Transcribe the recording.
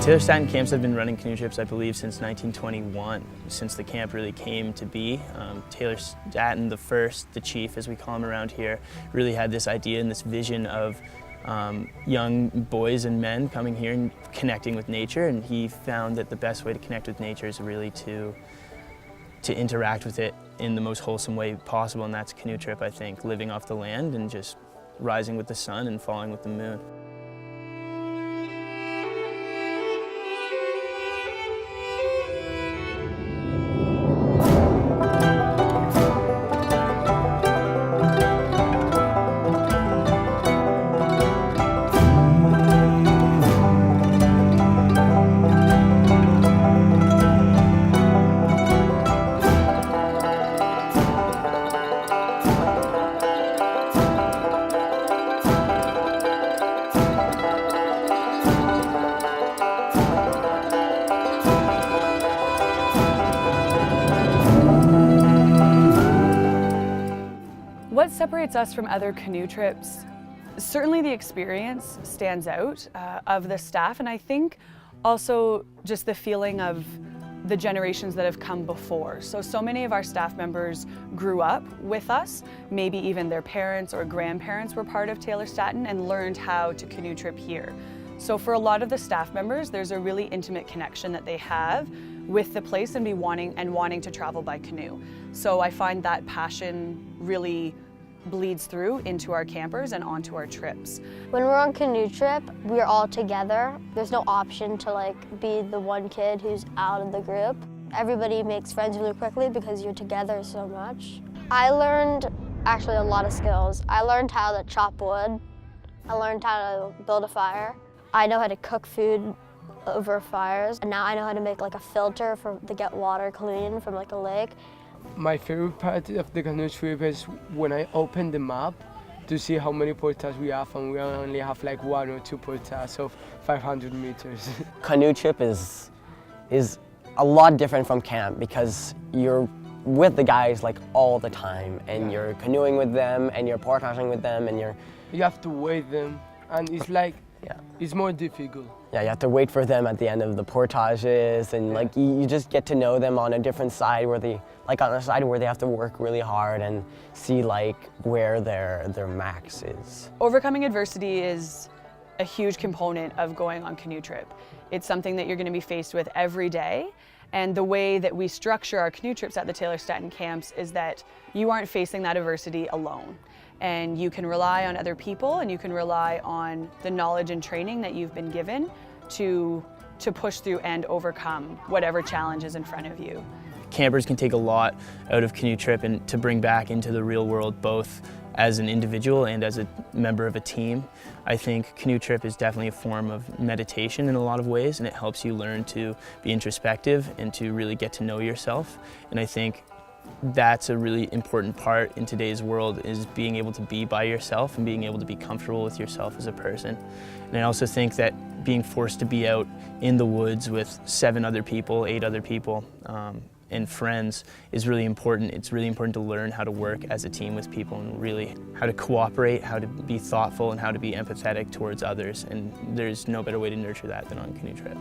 Taylor Statten camps have been running canoe trips, I believe, since 1921, since the camp really came to be. Taylor Statten, the chief, as we call him around here, really had this idea and this vision of young boys and men coming here and connecting with nature, and he found that the best way to connect with nature is really to interact with it in the most wholesome way possible, and that's a canoe trip, I think, living off the land and just rising with the sun and falling with the moon. What separates us from other canoe trips? Certainly the experience stands out of the staff, and I think also just the feeling of the generations that have come before. So many of our staff members grew up with us, maybe even their parents or grandparents were part of Taylor Statten and learned how to canoe trip here. So for a lot of the staff members, there's a really intimate connection that they have with the place and wanting to travel by canoe. So I find that passion really bleeds through into our campers and onto our trips. When we're on canoe trip, we're all together. There's no option to be the one kid who's out of the group. Everybody makes friends really quickly because you're together so much. I learned actually a lot of skills. I learned how to chop wood. I learned how to build a fire. I know how to cook food over fires. And now I know how to make a filter to get water clean from a lake. My favorite part of the canoe trip is when I open the map to see how many portages we have, and we only have 1 or 2 portages of 500 meters. Canoe trip is a lot different from camp because you're with the guys all the time, and you're canoeing with them, and you're portaging with them, and you have to wait them, and it's it's more difficult. Yeah, you have to wait for them at the end of the portages, and you just get to know them on a different side where they on a side where they have to work really hard and see where their max is. Overcoming adversity is a huge component of going on canoe trip. It's something that you're going to be faced with every day. And the way that we structure our canoe trips at the Taylor Statten camps is that you aren't facing that adversity alone. And you can rely on other people, and you can rely on the knowledge and training that you've been given to push through and overcome whatever challenge is in front of you. Campers can take a lot out of canoe trip and to bring back into the real world, both as an individual and as a member of a team. I think canoe trip is definitely a form of meditation in a lot of ways, and it helps you learn to be introspective and to really get to know yourself. And I think that's a really important part in today's world, is being able to be by yourself and being able to be comfortable with yourself as a person. And I also think that being forced to be out in the woods with 7 other people, 8 other people, and friends is really important. It's really important to learn how to work as a team with people, and really how to cooperate, how to be thoughtful, and how to be empathetic towards others. And there's no better way to nurture that than on a canoe trip.